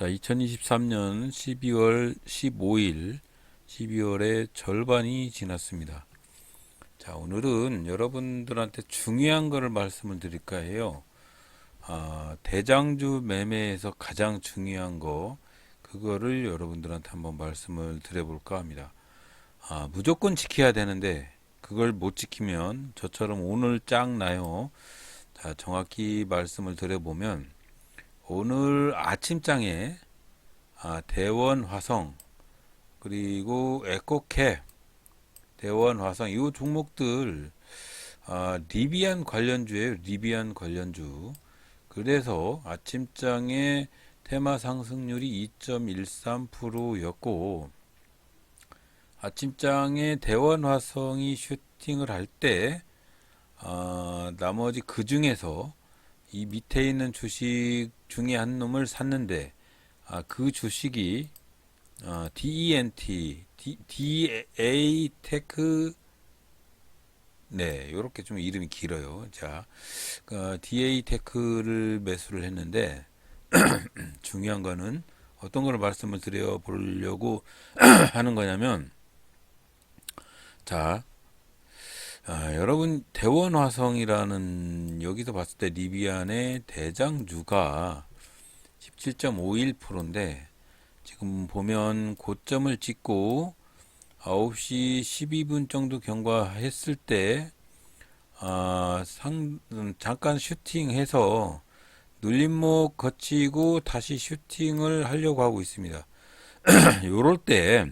자, 2023년 12월 15일, 12월의 절반이 지났습니다. 자, 오늘은 여러분들한테 중요한 거를 말씀을 드릴까 해요. 대장주 매매에서 가장 중요한 거, 그거를 여러분들한테 한번 말씀을 드려볼까 합니다. 무조건 지켜야 되는데, 그걸 못 지키면 저처럼 오늘 짱 나요. 자, 정확히 말씀을 드려보면, 오늘 아침장에 대원 화성 그리고 에코캡 대원 화성 이 종목들 리비안 관련주예요. 리비안 관련주. 그래서 아침장에 테마 상승률이 2.13%였고 아침장에 대원 화성이 슈팅을 할 때 나머지 그 중에서 이 밑에 있는 주식 중에 한 놈을 샀는데 그 주식이 DENT, DA 테크, 네, 요렇게 좀 이름이 길어요. 자, DA 테크를 매수를 했는데 중요한 거는 어떤 걸 말씀을 드려 보려고 하는 거냐면, 자, 여러분 대원화성이라는 여기서 봤을 때 리비안의 대장주가 17.51%인데 지금 보면 고점을 찍고 9시 12분 정도 경과했을 때 잠깐 슈팅해서 눌림목 거치고 다시 슈팅을 하려고 하고 있습니다. 요럴 때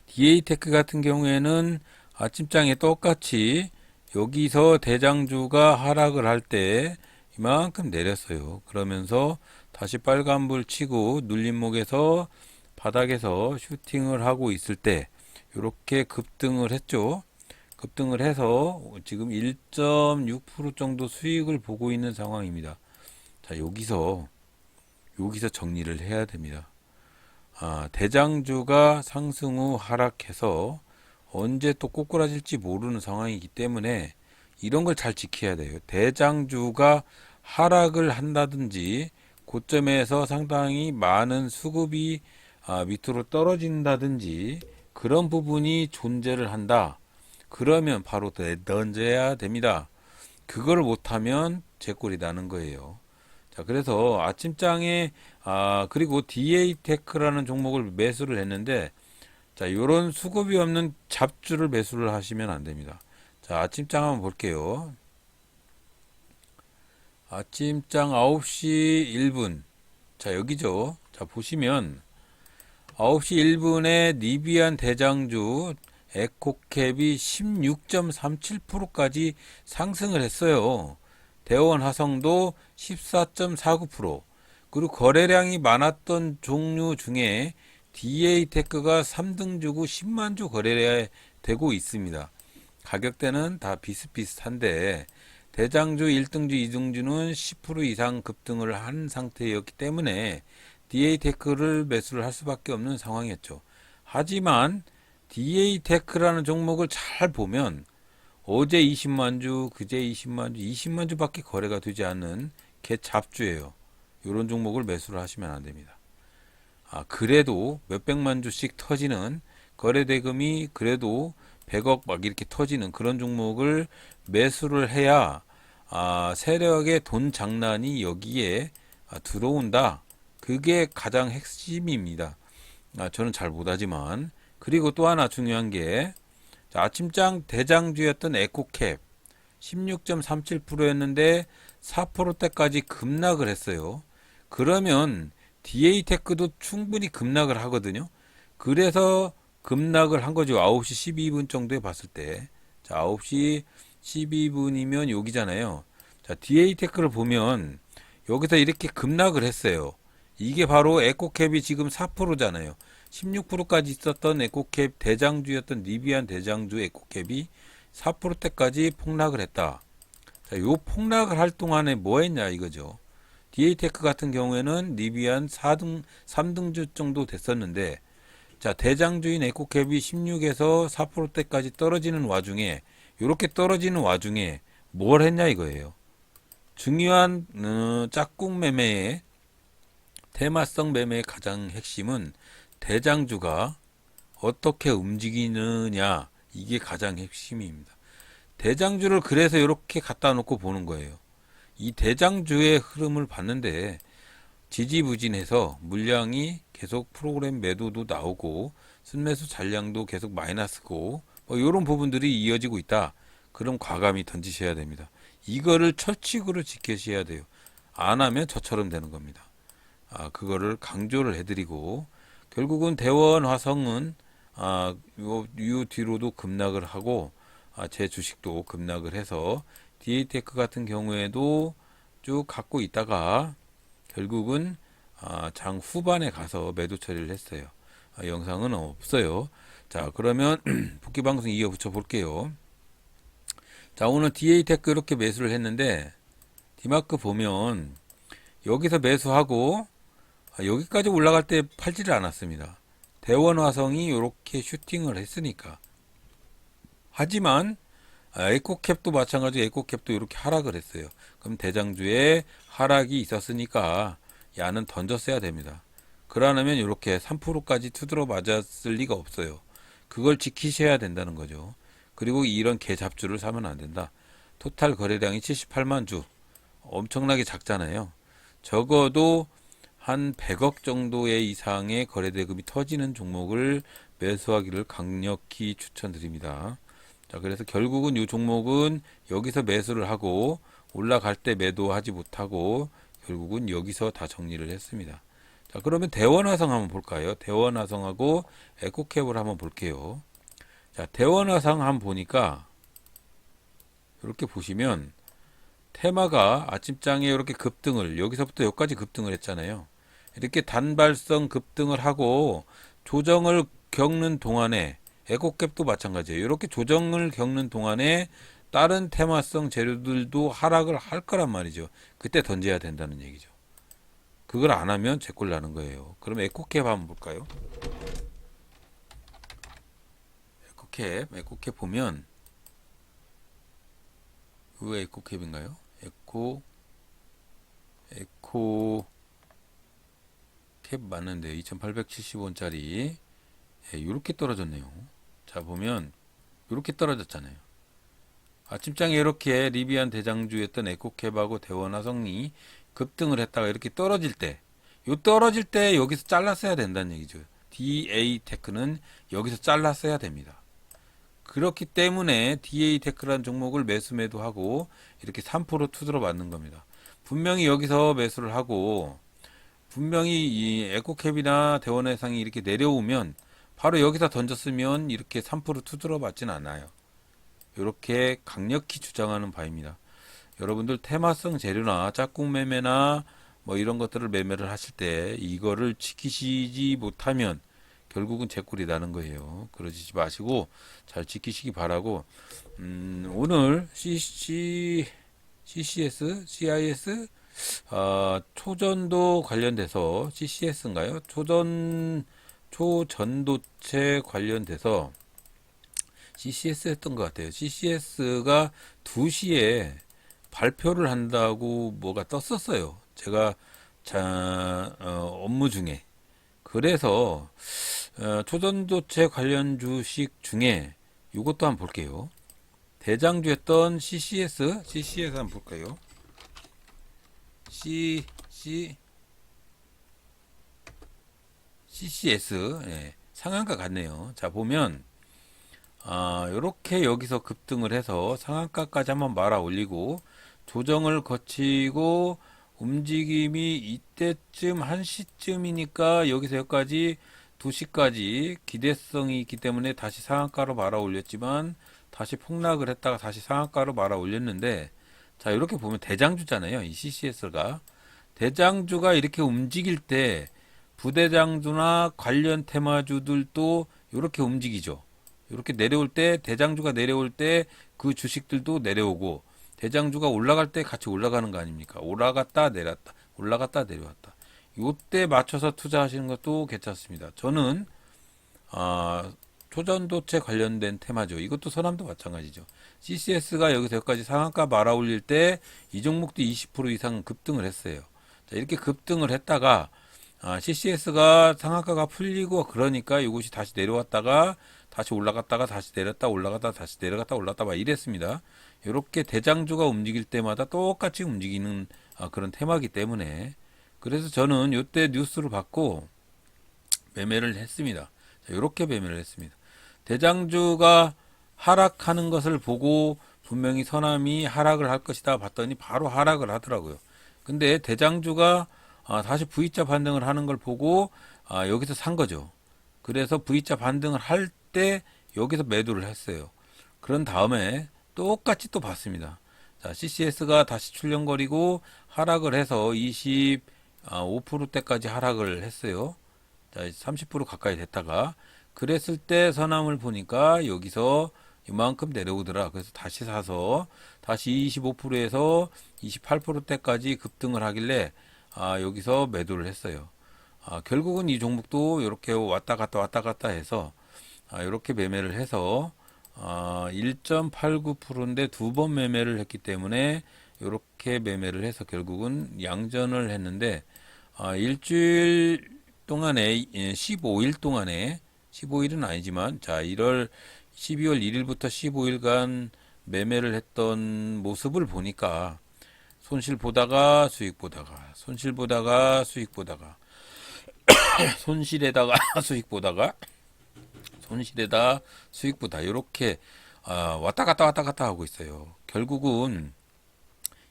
DA테크 같은 경우에는 아침장에 똑같이 여기서 대장주가 하락을 할 때 이만큼 내렸어요. 그러면서 다시 빨간불 치고 눌림목에서 바닥에서 슈팅을 하고 있을 때 이렇게 급등을 했죠. 급등을 해서 지금 1.6% 정도 수익을 보고 있는 상황입니다. 자, 여기서 정리를 해야 됩니다. 대장주가 상승 후 하락해서 언제 또 꼬꾸라질지 모르는 상황이기 때문에 이런 걸 잘 지켜야 돼요. 대장주가 하락을 한다든지 고점에서 상당히 많은 수급이 밑으로 떨어진다든지 그런 부분이 존재를 한다. 그러면 바로 던져야 됩니다. 그걸 못하면 제꼴이 나는 거예요. 자, 그래서 아침장에 그리고 DA테크라는 종목을 매수를 했는데 자, 요런 수급이 없는 잡주를 매수를 하시면 안 됩니다. 자, 아침장 한번 볼게요. 아침장 9시 1분. 자, 여기죠. 자, 보시면 9시 1분에 리비안 대장주 에코캡이 16.37%까지 상승을 했어요. 대원 화성도 14.49%. 그리고 거래량이 많았던 종류 중에 DA테크가 3등주고 10만주 거래되고 있습니다. 가격대는 다 비슷비슷한데 대장주 1등주, 2등주는 10% 이상 급등을 한 상태였기 때문에 DA테크를 매수를 할 수밖에 없는 상황이었죠. 하지만 DA테크라는 종목을 잘 보면 어제 20만주, 그제 20만주, 20만주밖에 거래가 되지 않는 개 잡주예요. 이런 종목을 매수를 하시면 안 됩니다. 그래도 몇백만 주씩 터지는 거래 대금이 그래도 100억 막 이렇게 터지는 그런 종목을 매수를 해야 세력의 돈 장난이 여기에 들어온다. 그게 가장 핵심입니다. 저는 잘 못하지만. 그리고 또 하나 중요한 게 아침장 대장주였던 에코캡 16.37%였는데 4%대까지 급락을 했어요. 그러면 DA테크도 충분히 급락을 하거든요. 그래서 급락을 한 거죠. 9시 12분 정도에 봤을 때. 자, 9시 12분이면 여기잖아요. 자, DA테크를 보면 여기서 이렇게 급락을 했어요. 이게 바로 에코캡이 지금 4%잖아요. 16%까지 있었던 에코캡 대장주였던 리비안 대장주 에코캡이 4%대까지 폭락을 했다. 자, 요 폭락을 할 동안에 뭐 했냐 이거죠. DA테크 같은 경우에는 리비안 3등주 정도 됐었는데 자, 대장주인 에코캡이 16에서 4%대까지 떨어지는 와중에 이렇게 떨어지는 와중에 뭘 했냐 이거예요. 중요한 짝꿍 매매에 테마성 매매의 가장 핵심은 대장주가 어떻게 움직이느냐, 이게 가장 핵심입니다. 대장주를 그래서 이렇게 갖다 놓고 보는 거예요. 이 대장주의 흐름을 봤는데 지지부진해서 물량이 계속 프로그램 매도도 나오고 순매수 잔량도 계속 마이너스고 뭐 이런 부분들이 이어지고 있다. 그럼 과감히 던지셔야 됩니다. 이거를 철칙으로 지키셔야 돼요. 안 하면 저처럼 되는 겁니다. 그거를 강조를 해드리고 결국은 대원 화성은 요 뒤로도 급락을 하고 제 주식도 급락을 해서 DA테크 같은 경우에도 쭉 갖고 있다가 결국은 장 후반에 가서 매도 처리를 했어요. 영상은 없어요. 자, 그러면 복귀 방송 이어붙여 볼게요. 자, 오늘 DA테크 이렇게 매수를 했는데 디마크 보면 여기서 매수하고 여기까지 올라갈 때 팔지를 않았습니다. 대원화성이 이렇게 슈팅을 했으니까. 하지만 에코캡도 마찬가지로 에코캡도 이렇게 하락을 했어요. 그럼 대장주에 하락이 있었으니까 야는 던졌어야 됩니다. 그러려면 이렇게 3%까지 두드러 맞았을 리가 없어요. 그걸 지키셔야 된다는 거죠. 그리고 이런 개잡주를 사면 안 된다. 토탈 거래량이 78만 주. 엄청나게 작잖아요. 적어도 한 100억 정도의 이상의 거래대금이 터지는 종목을 매수하기를 강력히 추천드립니다. 자, 그래서 결국은 이 종목은 여기서 매수를 하고 올라갈 때 매도하지 못하고 결국은 여기서 다 정리를 했습니다. 자, 그러면 대원화성 한번 볼까요? 대원화성하고 에코캡을 한번 볼게요. 자, 대원화성 한번 보니까 이렇게 보시면 테마가 아침장에 이렇게 급등을 여기서부터 여기까지 급등을 했잖아요. 이렇게 단발성 급등을 하고 조정을 겪는 동안에 에코캡도 마찬가지예요. 이렇게 조정을 겪는 동안에 다른 테마성 재료들도 하락을 할 거란 말이죠. 그때 던져야 된다는 얘기죠. 그걸 안 하면 제꼴 나는 거예요. 그럼 에코캡 한번 볼까요? 에코캡 보면 그 에코캡인가요? 에코캡 맞는데 2870원짜리 이렇게 떨어졌네요. 자, 보면 이렇게 떨어졌잖아요. 아침장에 이렇게 리비안 대장주였던 에코캡하고 대원화성이 급등을 했다가 이렇게 떨어질 때, 떨어질 때 여기서 잘랐어야 된다는 얘기죠. DA테크는 여기서 잘랐어야 됩니다. 그렇기 때문에 DA테크라는 종목을 매수 매도하고 이렇게 3% 투드러 맞는 겁니다. 분명히 여기서 매수를 하고 분명히 이 에코캡이나 대원화성이 이렇게 내려오면 바로 여기서 던졌으면 이렇게 3% 투드러 맞진 않아요. 이렇게 강력히 주장하는 바입니다. 여러분들 테마성 재료나 짝꿍 매매나 뭐 이런 것들을 매매를 하실 때 이거를 지키시지 못하면 결국은 제꼴이 나는 거예요. 그러지 마시고 잘 지키시기 바라고 오늘 CCS, CIS 초전도 관련돼서 CCS인가요? 초전도체 관련돼서 CCS 했던 것 같아요. CCS가 2시에 발표를 한다고 뭐가 떴었어요. 제가 업무 중에. 그래서 초전도체 관련 주식 중에 이것도 한번 볼게요. 대장주였던 CCS 한번 볼까요? CCS 상한가 같네요. 자, 보면 이렇게 여기서 급등을 해서 상한가까지 한번 말아 올리고 조정을 거치고 움직임이 이때쯤 1시쯤이니까 여기서 여기까지 2시까지 기대성이 있기 때문에 다시 상한가로 말아 올렸지만 다시 폭락을 했다가 다시 상한가로 말아 올렸는데 자, 이렇게 보면 대장주잖아요. 이 CCS가 대장주가 이렇게 움직일 때 부대장주나 관련 테마주들도 이렇게 움직이죠. 이렇게 내려올 때 대장주가 내려올 때 그 주식들도 내려오고 대장주가 올라갈 때 같이 올라가는 거 아닙니까? 올라갔다 내렸다 올라갔다 내려왔다. 요때 맞춰서 투자하시는 것도 괜찮습니다. 저는 초전도체 관련된 테마죠. 이것도 서남도 마찬가지죠. CCS가 여기서 여기까지 상한가 말아 올릴 때 이 종목도 20% 이상 급등을 했어요. 자, 이렇게 급등을 했다가 CCS가 상한가가 풀리고 그러니까 이것이 다시 내려왔다가 다시 올라갔다가 다시 내렸다 올라갔다 다시 내려갔다 올랐다 막 이랬습니다. 이렇게 대장주가 움직일 때마다 똑같이 움직이는 그런 테마기 때문에 그래서 저는 이때 뉴스를 받고 매매를 했습니다. 이렇게 매매를 했습니다. 대장주가 하락하는 것을 보고 분명히 서남이 하락을 할 것이다 봤더니 바로 하락을 하더라고요. 근데 대장주가 다시 V자 반등을 하는 걸 보고 여기서 산 거죠. 그래서 V자 반등을 할 때 여기서 매도를 했어요. 그런 다음에 똑같이 또 봤습니다. 자, CCS가 다시 출렁거리고 하락을 해서 25%대까지 하락을 했어요. 자, 30% 가까이 됐다가 그랬을 때 서남을 보니까 여기서 이만큼 내려오더라. 그래서 다시 사서 다시 25%에서 28%대까지 급등을 하길래 여기서 매도를 했어요. 결국은 이 종목도 이렇게 왔다 갔다 해서 이렇게 매매를 해서 1.89%인데 두 번 매매를 했기 때문에 이렇게 매매를 해서 결국은 양전을 했는데 일주일 동안에 15일 동안에 15일은 아니지만 자 12월 1일부터 15일간 매매를 했던 모습을 보니까 손실 보다가 수익 보다가 손실 보다가 수익 보다가 손실에다가 수익 보다가 손실에다 수익 보다 이렇게 왔다 갔다 하고 있어요. 결국은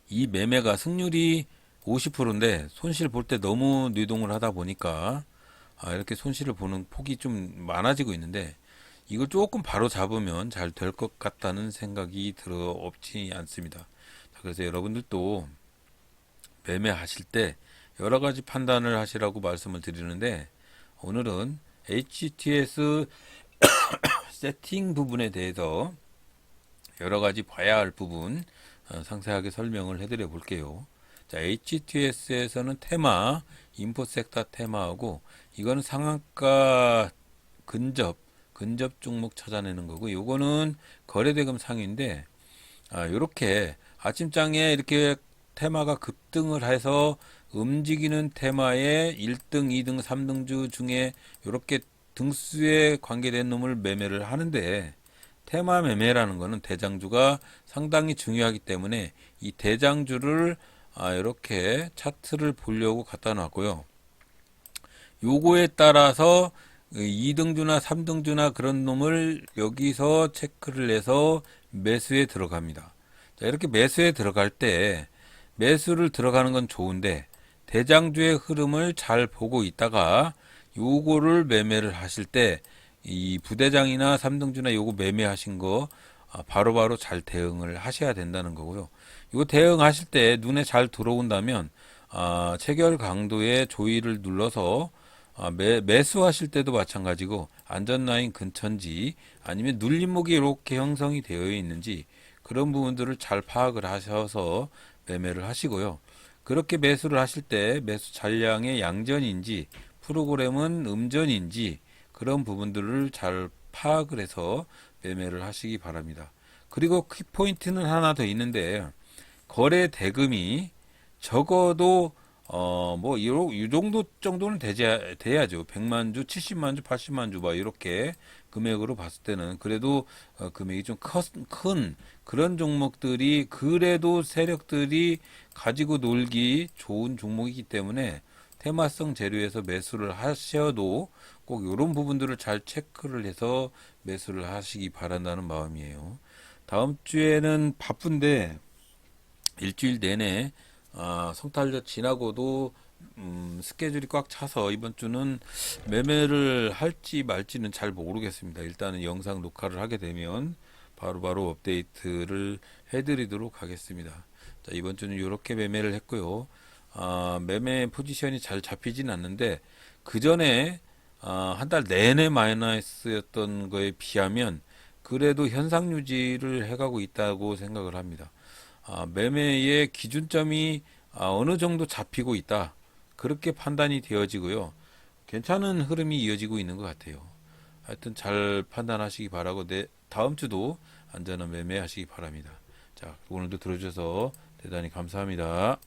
이 매매가 승률이 50%인데 손실 볼 때 너무 뇌동을 하다 보니까 이렇게 손실을 보는 폭이 좀 많아지고 있는데 이걸 조금 바로 잡으면 잘 될 것 같다는 생각이 들어 없지 않습니다. 자, 그래서 여러분들도 매매하실 때 여러 가지 판단을 하시라고 말씀을 드리는데 오늘은 HTS 세팅 부분에 대해서 여러 가지 봐야 할 부분 상세하게 설명을 해드려 볼게요. 자, HTS에서는 테마, 인포섹터 테마하고 이거는 상한가 근접 종목 찾아내는 거고 요거는 거래대금 상위인데 요렇게 아침장에 이렇게 테마가 급등을 해서 움직이는 테마의 1등, 2등, 3등주 중에 이렇게 등수에 관계된 놈을 매매를 하는데 테마 매매라는 거는 대장주가 상당히 중요하기 때문에 이 대장주를 이렇게 차트를 보려고 갖다 놨고요. 요거에 따라서 2등주나 3등주나 그런 놈을 여기서 체크를 해서 매수에 들어갑니다. 자, 이렇게 매수에 들어갈 때 매수를 들어가는 건 좋은데 대장주의 흐름을 잘 보고 있다가 요거를 매매를 하실 때 이 부대장이나 3등주나 요거 매매하신 거 바로바로 잘 대응을 하셔야 된다는 거고요. 이거 대응하실 때 눈에 잘 들어온다면 체결 강도의 조이를 눌러서 매수하실 때도 마찬가지고 안전라인 근처인지 아니면 눌림목이 이렇게 형성이 되어 있는지 그런 부분들을 잘 파악을 하셔서 매매를 하시고요. 그렇게 매수를 하실 때 매수 잔량의 양전인지 프로그램은 음전인지 그런 부분들을 잘 파악을 해서 매매를 하시기 바랍니다. 그리고 키포인트는 하나 더 있는데 거래 대금이 적어도 이 정도는 돼야죠. 100만 주, 70만 주, 80만 주, 막 이렇게 금액으로 봤을 때는 그래도 금액이 좀 큰 그런 종목들이 그래도 세력들이 가지고 놀기 좋은 종목이기 때문에 테마성 재료에서 매수를 하셔도 꼭 이런 부분들을 잘 체크를 해서 매수를 하시기 바란다는 마음이에요. 다음 주에는 바쁜데 일주일 내내 성탄절 지나고도 스케줄이 꽉 차서 이번 주는 매매를 할지 말지는 잘 모르겠습니다. 일단은 영상 녹화를 하게 되면 바로바로 업데이트를 해드리도록 하겠습니다. 자, 이번 주는 이렇게 매매를 했고요. 매매 포지션이 잘 잡히진 않는데 그 전에 한 달 내내 마이너스였던 거에 비하면 그래도 현상 유지를 해가고 있다고 생각을 합니다. 매매의 기준점이 어느 정도 잡히고 있다. 그렇게 판단이 되어지고요. 괜찮은 흐름이 이어지고 있는 것 같아요. 하여튼 잘 판단하시기 바라고 다음 주도 안전한 매매하시기 바랍니다. 자, 오늘도 들어주셔서 대단히 감사합니다.